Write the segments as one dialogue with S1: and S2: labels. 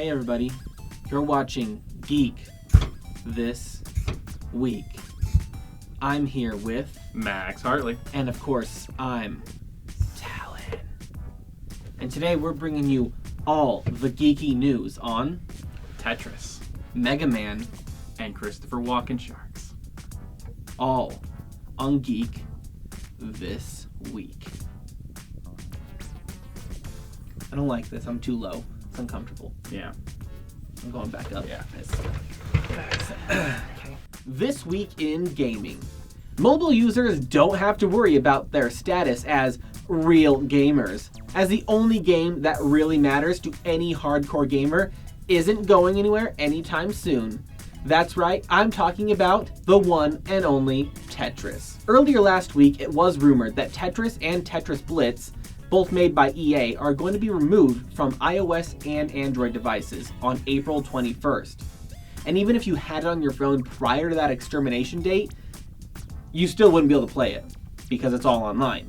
S1: Hey everybody, you're watching Geek this week. I'm here with
S2: Max Hartley.
S1: And of course, I'm Talon. And today we're bringing you all the geeky news on
S2: Tetris,
S1: Mega Man,
S2: and Christopher Walken Sharks.
S1: All on Geek this week. I don't like this. I'm too low. It's uncomfortable.
S2: Yeah.
S1: I'm going back up.
S2: Yeah.
S1: Okay. This week in gaming. Mobile users don't have to worry about their status as real gamers, as the only game that really matters to any hardcore gamer isn't going anywhere anytime soon. That's right, I'm talking about the one and only Tetris. Earlier last week, it was rumored that Tetris and Tetris Blitz, both made by EA, are going to be removed from iOS and Android devices on April 21st. And even if you had it on your phone prior to that extermination date, you still wouldn't be able to play it, because it's all online.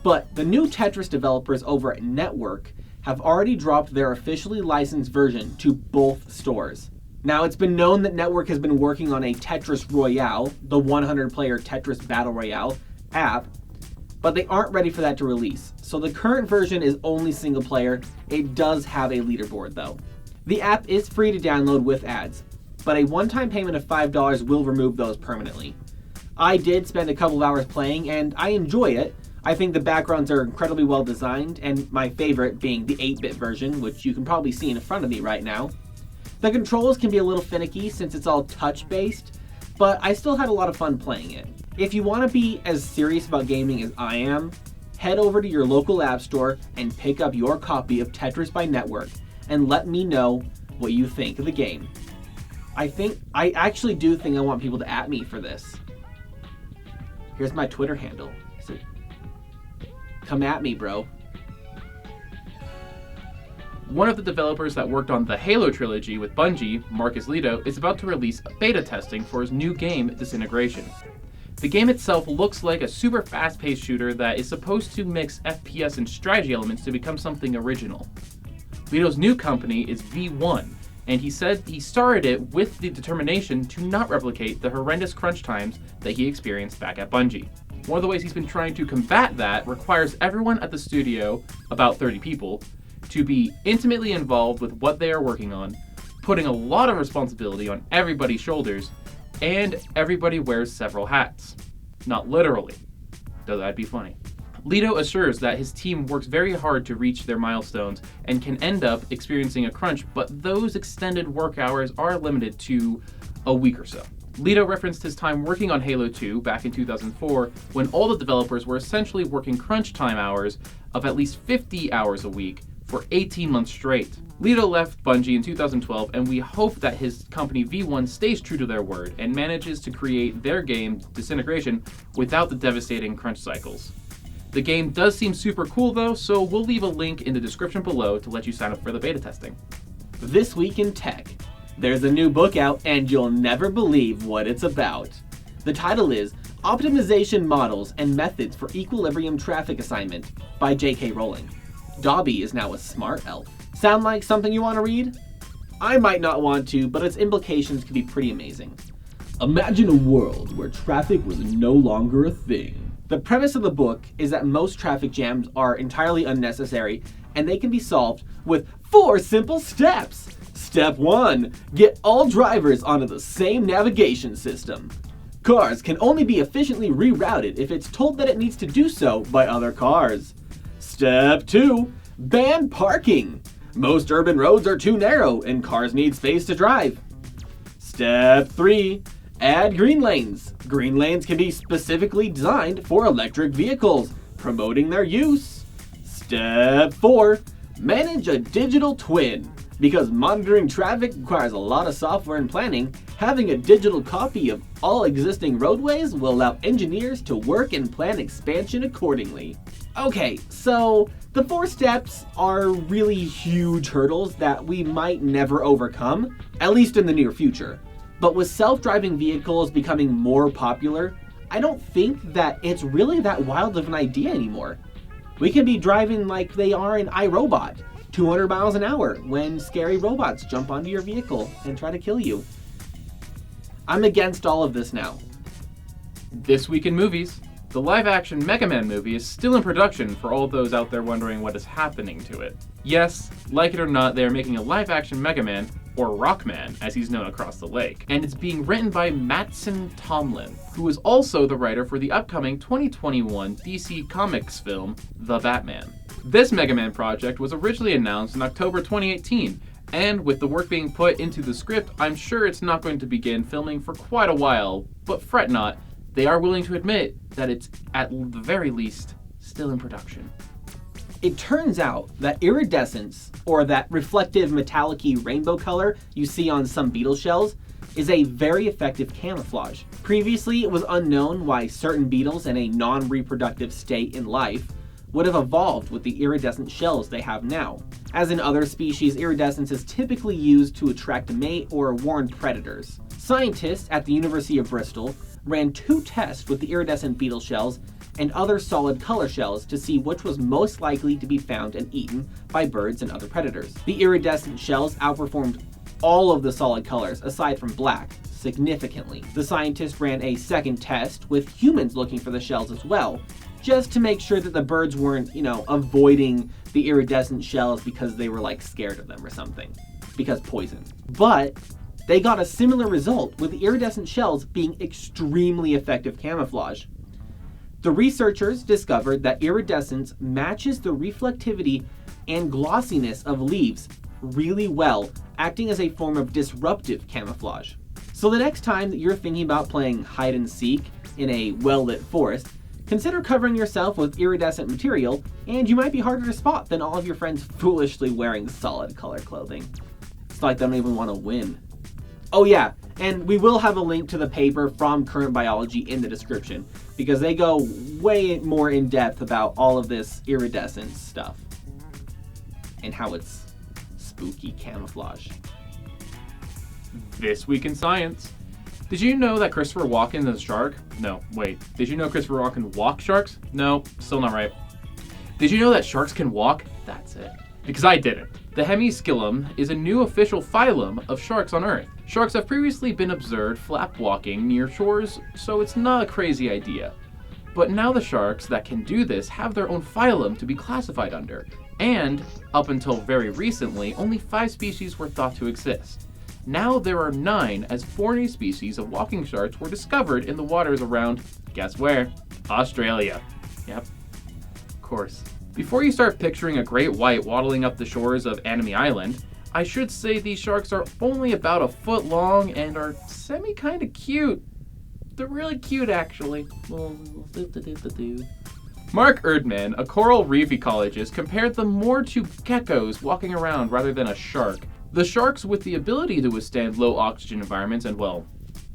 S1: But the new Tetris developers over at Network have already dropped their officially licensed version to both stores. Now, it's been known that Network has been working on a Tetris Royale, the 100-player Tetris Battle Royale app, but they aren't ready for that to release. So the current version is only single player. It does have a leaderboard though. The app is free to download with ads, but a one-time payment of $5 will remove those permanently. I did spend a couple of hours playing and I enjoy it. I think the backgrounds are incredibly well designed, and my favorite being the 8-bit version, which you can probably see in front of me right now. The controls can be a little finicky since it's all touch-based, but I still had a lot of fun playing it. If you want to be as serious about gaming as I am, head over to your local app store and pick up your copy of Tetris by Network and let me know what you think of the game. I actually do think I want people to @me for this. Here's my Twitter handle. So come at me, bro.
S2: One of the developers that worked on the Halo trilogy with Bungie, Marcus Lito, is about to release beta testing for his new game, Disintigration. The game itself looks like a super fast-paced shooter that is supposed to mix FPS and strategy elements to become something original. Lito's new company is V1, and he said he started it with the determination to not replicate the horrendous crunch times that he experienced back at Bungie. One of the ways he's been trying to combat that requires everyone at the studio, about 30 people, to be intimately involved with what they are working on, putting a lot of responsibility on everybody's shoulders, and everybody wears several hats. Not literally, though that'd be funny. Lito assures that his team works very hard to reach their milestones and can end up experiencing a crunch, but those extended work hours are limited to a week or so. Lito referenced his time working on Halo 2 back in 2004, when all the developers were essentially working crunch time hours of at least 50 hours a week for 18 months straight. Lito left Bungie in 2012, and we hope that his company V1 stays true to their word and manages to create their game, Disintegration, without the devastating crunch cycles. The game does seem super cool though, so we'll leave a link in the description below to let you sign up for the beta testing.
S1: This week in tech, there's a new book out and you'll never believe what it's about. The title is Optimization Models and Methods for Equilibrium Traffic Assignment by J.K. Rowling. Dobby is now a smart elf. Sound like something you want to read? I might not want to, but its implications could be pretty amazing. Imagine a world where traffic was no longer a thing. The premise of the book is that most traffic jams are entirely unnecessary, and they can be solved with 4 simple steps. Step 1, get all drivers onto the same navigation system. Cars can only be efficiently rerouted if it's told that it needs to do so by other cars. Step 2, ban parking. Most urban roads are too narrow and cars need space to drive. Step 3, add green lanes. Green lanes can be specifically designed for electric vehicles, promoting their use. Step 4, manage a digital twin. Because monitoring traffic requires a lot of software and planning, having a digital copy of all existing roadways will allow engineers to work and plan expansion accordingly. Okay, so the 4 steps are really huge hurdles that we might never overcome, at least in the near future. But with self-driving vehicles becoming more popular, I don't think that it's really that wild of an idea anymore. We can be driving like they are in iRobot. 200 miles an hour when scary robots jump onto your vehicle and try to kill you. I'm against all of this now.
S2: This week in movies, the live-action Mega Man movie is still in production for all those out there wondering what is happening to it. Yes, like it or not, they are making a live-action Mega Man, or Rockman, as he's known across the lake, and it's being written by Mattson Tomlin, who is also the writer for the upcoming 2021 DC Comics film, The Batman. This Mega Man project was originally announced in October 2018, and with the work being put into the script, I'm sure it's not going to begin filming for quite a while, but fret not, they are willing to admit that it's, at the very least, still in production.
S1: It turns out that iridescence, or that reflective metallic-y rainbow color you see on some beetle shells, is a very effective camouflage. Previously, it was unknown why certain beetles in a non-reproductive state in life would have evolved with the iridescent shells they have now. As in other species, iridescence is typically used to attract a mate or warn predators. Scientists at the University of Bristol ran 2 tests with the iridescent beetle shells and other solid color shells to see which was most likely to be found and eaten by birds and other predators. The iridescent shells outperformed all of the solid colors, aside from black, significantly. The scientists ran a second test with humans looking for the shells as well, just to make sure that the birds weren't, avoiding the iridescent shells because they were scared of them or something, because poison. But they got a similar result, with the iridescent shells being extremely effective camouflage. The researchers discovered that iridescence matches the reflectivity and glossiness of leaves really well, acting as a form of disruptive camouflage. So the next time that you're thinking about playing hide and seek in a well-lit forest, consider covering yourself with iridescent material, and you might be harder to spot than all of your friends foolishly wearing solid color clothing. It's like they don't even want to win. Oh yeah, and we will have a link to the paper from Current Biology in the description, because they go way more in depth about all of this iridescence stuff and how it's spooky camouflage.
S2: This week in science. Did you know that Christopher Walken is a shark? No, wait. Did you know Christopher Walken walked sharks? No, still not right. Did you know that sharks can walk? That's it. Because I didn't. The Hemiskillum is a new official phylum of sharks on Earth. Sharks have previously been observed flap walking near shores, so it's not a crazy idea. But now the sharks that can do this have their own phylum to be classified under, and, up until very recently, only 5 species were thought to exist. Now there are 9, as 4 new species of walking sharks were discovered in the waters around, guess where? Australia. Yep, of course. Before you start picturing a great white waddling up the shores of Enemy Island, I should say these sharks are only about a foot long and are kinda cute. They're really cute, actually. Mark Erdman, a coral reef ecologist, compared them more to geckos walking around rather than a shark. The sharks with the ability to withstand low oxygen environments and,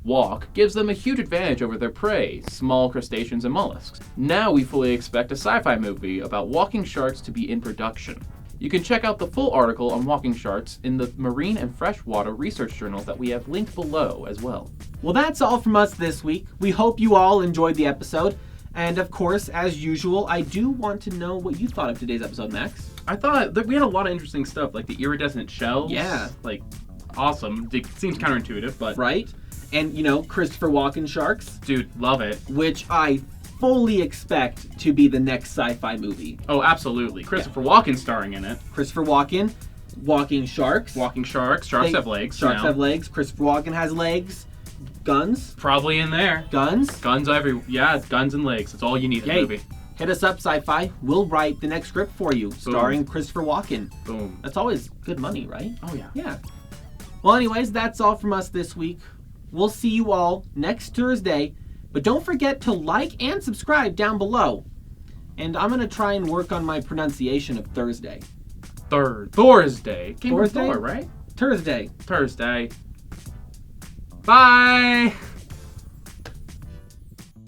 S2: walk, gives them a huge advantage over their prey, small crustaceans and mollusks. Now we fully expect a sci-fi movie about walking sharks to be in production. You can check out the full article on walking sharks in the Marine and Freshwater Research Journal that we have linked below as well.
S1: Well, that's all from us this week. We hope you all enjoyed the episode. And of course, as usual, I do want to know what you thought of today's episode, Max.
S2: I thought that we had a lot of interesting stuff, like the iridescent shells.
S1: Yeah.
S2: Awesome. It seems counterintuitive, but...
S1: Right? And, Christopher Walken sharks.
S2: Dude, love it.
S1: Which I fully expect to be the next sci-fi movie.
S2: Oh, absolutely. Christopher Walken starring in it.
S1: Christopher Walken, walking sharks.
S2: Walking sharks. Sharks have legs.
S1: Sharks have legs. Christopher Walken has legs. Guns.
S2: Probably in there.
S1: Guns.
S2: Guns guns and legs. That's all you need in the movie.
S1: Hit us up, Sci-Fi. We'll write the next script for you, starring Christopher Walken.
S2: Boom.
S1: That's always good money, right?
S2: Oh, yeah.
S1: Yeah. Well, anyways, that's all from us this week. We'll see you all next Thursday, but don't forget to like and subscribe down below. And I'm going to try and work on my pronunciation of Thursday.
S2: Thursday.
S1: Thursday?
S2: Thor, right?
S1: Thursday.
S2: Thursday. Bye!